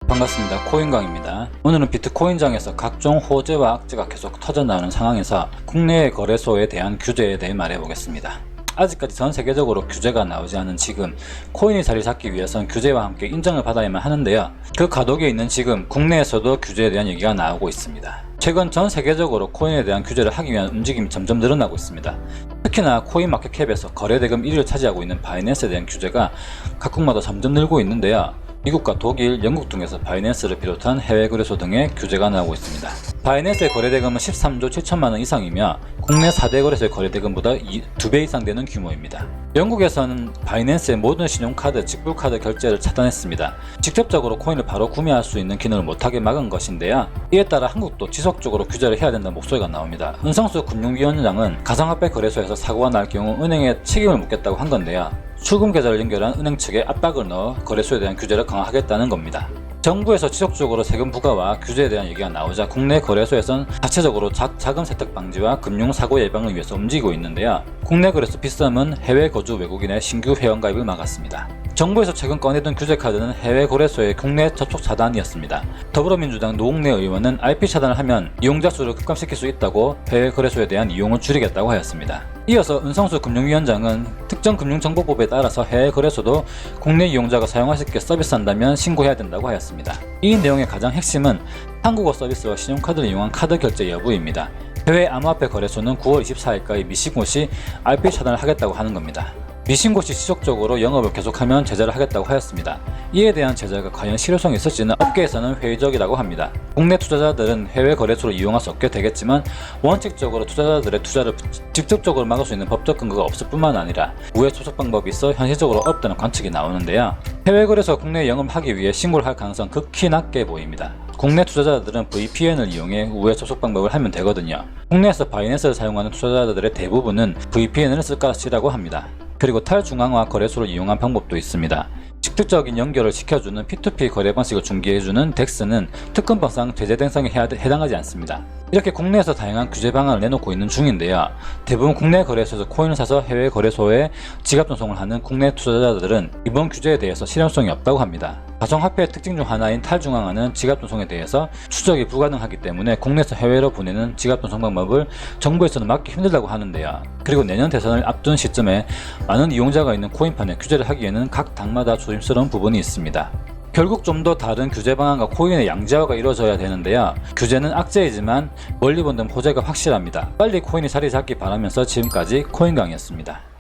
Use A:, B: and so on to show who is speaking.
A: 반갑습니다. 코인강입니다. 오늘은 비트코인장에서 각종 호재와 악재가 계속 터져나오는 상황에서 국내 거래소에 대한 규제에 대해 말해보겠습니다. 아직까지 전 세계적으로 규제가 나오지 않은 지금 코인이 자리 잡기 위해선 규제와 함께 인정을 받아야만 하는데요. 그 가독에 있는 지금 국내에서도 규제에 대한 얘기가 나오고 있습니다. 최근 전 세계적으로 코인에 대한 규제를 하기 위한 움직임이 점점 늘어나고 있습니다. 특히나 코인마켓캡에서 거래대금 1위를 차지하고 있는 바이낸스에 대한 규제가 각국마다 점점 늘고 있는데요. 미국과 독일, 영국 등에서 바이낸스를 비롯한 해외 거래소 등의 규제가 나오고 있습니다. 바이낸스의 거래대금은 13조 7천만원 이상이며 국내 4대 거래소의 거래대금보다 2배 이상 되는 규모입니다. 영국에서는 바이낸스의 모든 신용카드, 직불카드 결제를 차단했습니다. 직접적으로 코인을 바로 구매할 수 있는 기능을 못하게 막은 것인데요. 이에 따라 한국도 지속적으로 규제를 해야 된다는 목소리가 나옵니다. 은성수 금융위원장은 가상화폐 거래소에서 사고가 날 경우 은행에 책임을 묻겠다고 한 건데요. 출금 계좌를 연결한 은행 측에 압박을 넣어 거래소에 대한 규제를 강화하겠다는 겁니다. 정부에서 지속적으로 세금 부과와 규제에 대한 얘기가 나오자 국내 거래소에선 자체적으로 자금 세탁 방지와 금융 사고 예방을 위해서 움직이고 있는데요. 국내 거래소 비썸은 해외 거주 외국인의 신규 회원 가입을 막았습니다. 정부에서 최근 꺼내든 규제 카드는 해외 거래소의 국내 접촉 차단이었습니다. 더불어민주당 노웅래 의원은 IP 차단을 하면 이용자 수를 급감시킬 수 있다고 해외 거래소에 대한 이용을 줄이겠다고 하였습니다. 이어서 은성수 금융위원장은 특정 금융정보법에 따라서 해외 거래소도 국내 이용자가 사용할 수 있게 서비스한다면 신고해야 된다고 하였습니다. 이 내용의 가장 핵심은 한국어 서비스와 신용카드를 이용한 카드 결제 여부입니다. 해외 암호화폐 거래소는 9월 24일까지 미신고 시 IP 차단을 하겠다고 하는 겁니다. 미신고 시 지속적으로 영업을 계속하면 제재를 하겠다고 하였습니다. 이에 대한 제재가 과연 실효성이 있을지는 업계에서는 회의적이라고 합니다. 국내 투자자들은 해외 거래소를 이용할 수 없게 되겠지만 원칙적으로 투자자들의 투자를 직접적으로 막을 수 있는 법적 근거가 없을 뿐만 아니라 우회 소속 방법이 있어 현실적으로 없다는 관측이 나오는데요. 해외 거래소 국내 영업하기 위해 신고를 할 가능성은 극히 낮게 보입니다. 국내 투자자들은 VPN을 이용해 우회 소속 방법을 하면 되거든요. 국내에서 바이낸스를 사용하는 투자자들의 대부분은 VPN을 쓸 것이라고 합니다. 그리고 탈중앙화 거래소를 이용한 방법도 있습니다. 직접적인 연결을 시켜주는 P2P 거래 방식을 중개해주는 DEX는 특검법상 제재 대상에 해당하지 않습니다. 이렇게 국내에서 다양한 규제 방안을 내놓고 있는 중인데요. 대부분 국내 거래소에서 코인을 사서 해외 거래소에 지갑 전송을 하는 국내 투자자들은 이번 규제에 대해서 실효성이 없다고 합니다. 가상화폐의 특징 중 하나인 탈중앙화는 지갑 전송에 대해서 추적이 불가능하기 때문에 국내에서 해외로 보내는 지갑 전송 방법을 정부에서는 막기 힘들다고 하는데요. 그리고 내년 대선을 앞둔 시점에 많은 이용자가 있는 코인판에 규제를 하기에는 각 당마다 조심스러운 부분이 있습니다. 결국 좀 더 다른 규제 방안과 코인의 양자화가 이루어져야 되는데요. 규제는 악재이지만 멀리 본다면 호재가 확실합니다. 빨리 코인이 자리 잡기 바라면서 지금까지 코인강이었습니다.